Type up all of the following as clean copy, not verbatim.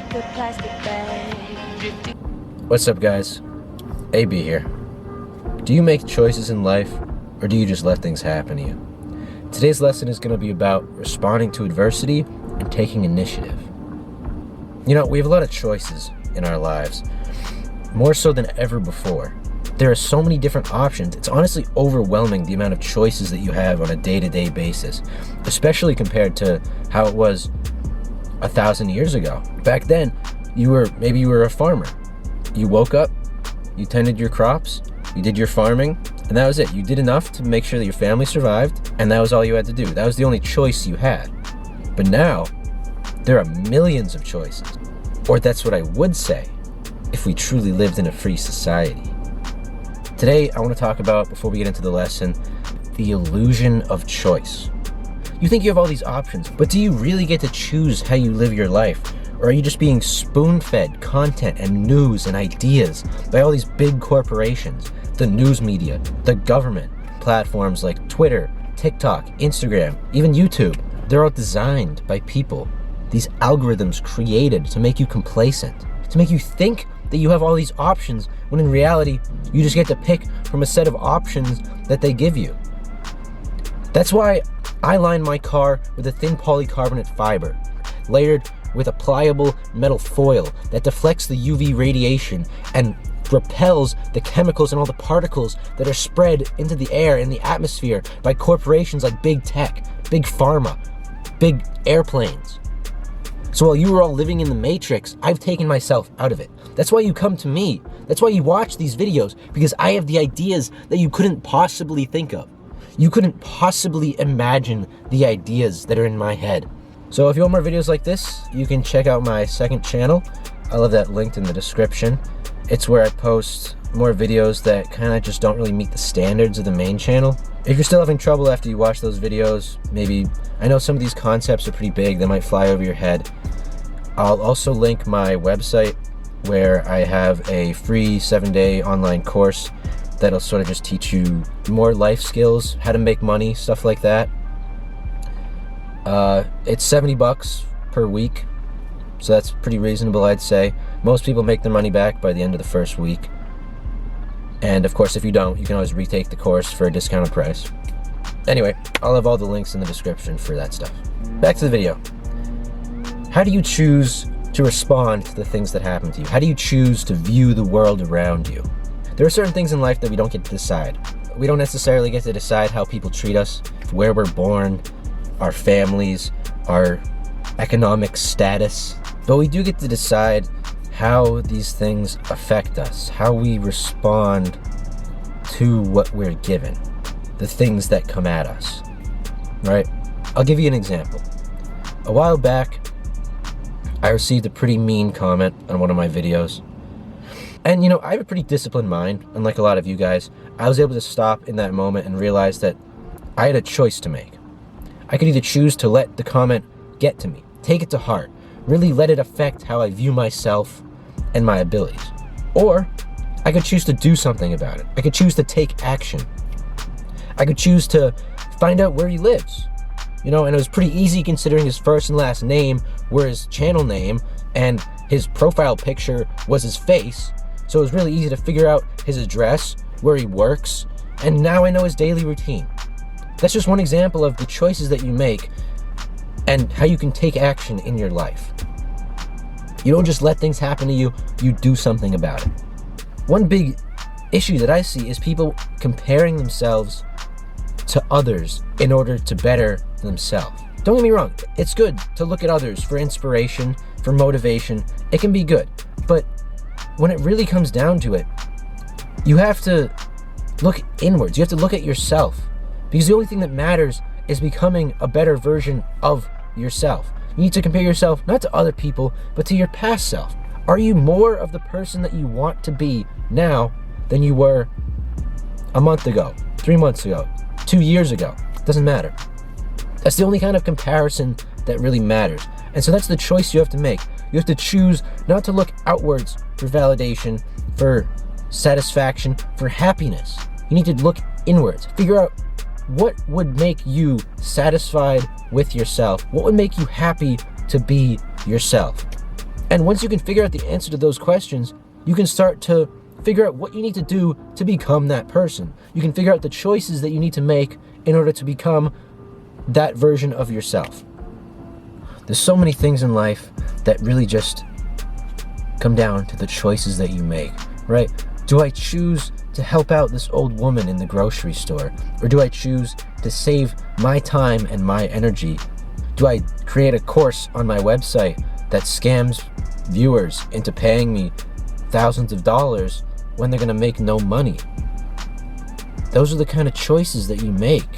the plastic bag drifting. What's up, guys? AB here. Do you make choices in life, or do you just let things happen to you? Today's lesson is going to be about responding to adversity and taking initiative. You know, we have a lot of choices in our lives, more so than ever before. There are so many different options. It's honestly overwhelming the amount of choices that you have on a day-to-day basis, especially compared to how it was 1,000 years ago. Back then, maybe you were a farmer. You woke up, you tended your crops, you did your farming, and that was it. You did enough to make sure that your family survived, and that was all you had to do. That was the only choice you had. But now, there are millions of choices. Or that's what I would say if we truly lived in a free society. Today, I want to talk about, before we get into the lesson, the illusion of choice. You think you have all these options, but do you really get to choose how you live your life? Or are you just being spoon-fed content and news and ideas by all these big corporations, the news media, the government, platforms like Twitter, TikTok, Instagram, even YouTube? They're all designed by people. These algorithms created to make you complacent, to make you think that you have all these options, when in reality, you just get to pick from a set of options that they give you. That's why I line my car with a thin polycarbonate fiber, layered with a pliable metal foil that deflects the UV radiation and repels the chemicals and all the particles that are spread into the air and the atmosphere by corporations like big tech, big pharma, big airplanes. So while you were all living in the matrix, I've taken myself out of it. That's why you come to me. That's why you watch these videos, because I have the ideas that you couldn't possibly think of. You couldn't possibly imagine the ideas that are in my head. So if you want more videos like this, you can check out my second channel. I'll have that linked in the description. It's where I post more videos that kind of just don't really meet the standards of the main channel. If you're still having trouble after you watch those videos, maybe, I know some of these concepts are pretty big, they might fly over your head. I'll also link my website where I have a free 7-day online course that'll sort of just teach you more life skills, how to make money, stuff like that. It's $70 per week, so that's pretty reasonable, I'd say. Most people make their money back by the end of the first week. And of course, if you don't, you can always retake the course for a discounted price. Anyway, I'll have all the links in the description for that stuff. Back to the video. How do you choose to respond to the things that happen to you? How do you choose to view the world around you? There are certain things in life that we don't get to decide. We don't necessarily get to decide how people treat us, where we're born, our families, our economic status. But we do get to decide how these things affect us, how we respond to what we're given, the things that come at us, right? I'll give you an example. A while back, I received a pretty mean comment on one of my videos. And you know, I have a pretty disciplined mind, unlike a lot of you guys. I was able to stop in that moment and realize that I had a choice to make. I could either choose to let the comment get to me, take it to heart, really let it affect how I view myself and my abilities. Or I could choose to do something about it. I could choose to take action. I could choose to find out where he lives. You know, and it was pretty easy considering his first and last name were his channel name and his profile picture was his face. So it was really easy to figure out his address, where he works, and now I know his daily routine. That's just one example of the choices that you make and how you can take action in your life. You don't just let things happen to you, you do something about it. One big issue that I see is people comparing themselves to others in order to better themselves. Don't get me wrong, it's good to look at others for inspiration, for motivation. It can be good, but when it really comes down to it, you have to look inwards. You have to look at yourself, because the only thing that matters is becoming a better version of yourself. You need to compare yourself not to other people, but to your past self. Are you more of the person that you want to be now than you were a month ago, 3 months ago, 2 years ago? Doesn't matter. That's the only kind of comparison that really matters. And so that's the choice you have to make. You have to choose not to look outwards for validation, for satisfaction, for happiness. You need to look inwards. Figure out what would make you satisfied with yourself. What would make you happy to be yourself? And once you can figure out the answer to those questions, you can start to figure out what you need to do to become that person. You can figure out the choices that you need to make in order to become that version of yourself. There's so many things in life that really just come down to the choices that you make, right? Do I choose to help out this old woman in the grocery store? Or do I choose to save my time and my energy? Do I create a course on my website that scams viewers into paying me thousands of dollars when they're gonna make no money? Those are the kind of choices that you make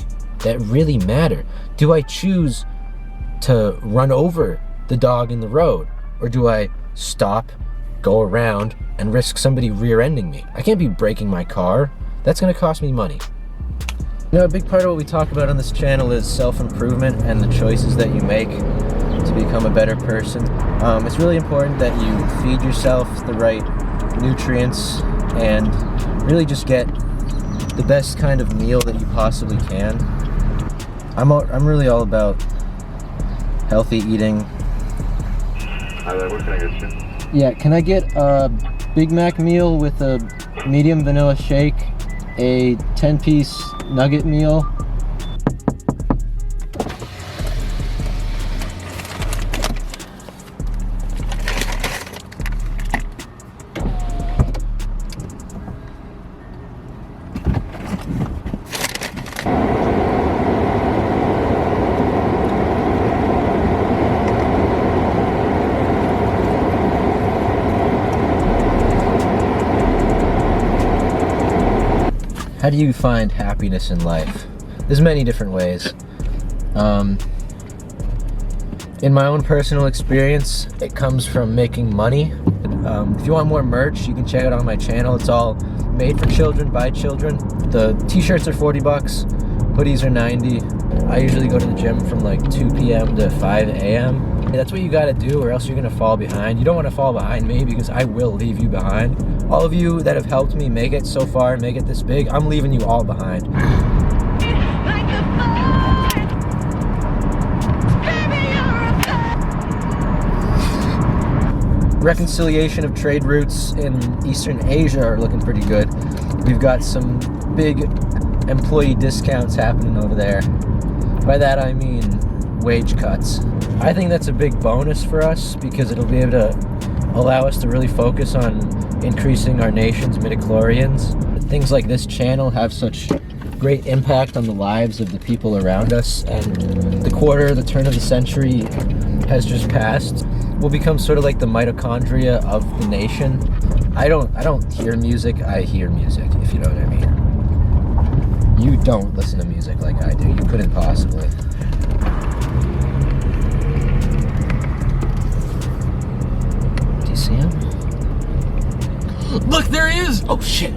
that really matter. Do I choose to run over the dog in the road? Or do I stop, go around, and risk somebody rear-ending me? I can't be breaking my car. That's gonna cost me money. You know, a big part of what we talk about on this channel is self-improvement and the choices that you make to become a better person. It's really important that you feed yourself the right nutrients and really just get the best kind of meal that you possibly can. I'm really all about healthy eating. Hi there, what can I get you? Yeah, can I get a Big Mac meal with a medium vanilla shake, a 10-piece nugget meal? How do you find happiness in life? There's many different ways. In my own personal experience, it comes from making money. If you want more merch, you can check it out on my channel. It's all made for children, by children. The t-shirts are $40, hoodies are $90. I usually go to the gym from like 2 p.m. to 5 a.m. That's what you gotta do, or else you're gonna fall behind. You don't wanna fall behind me, because I will leave you behind. All of you that have helped me make it so far, make it this big, I'm leaving you all behind. Reconciliation of trade routes in Eastern Asia are looking pretty good. We've got some big employee discounts happening over there. By that I mean wage cuts. I think that's a big bonus for us, because it'll be able to allow us to really focus on increasing our nation's midichlorians. Things like this channel have such great impact on the lives of the people around us, and the turn of the century has just passed. We'll become sort of like the mitochondria of the nation. I don't hear music, I hear music, if you know what I mean. You don't listen to music like I do. You couldn't possibly. Do you see him? Look, there he is! Oh shit!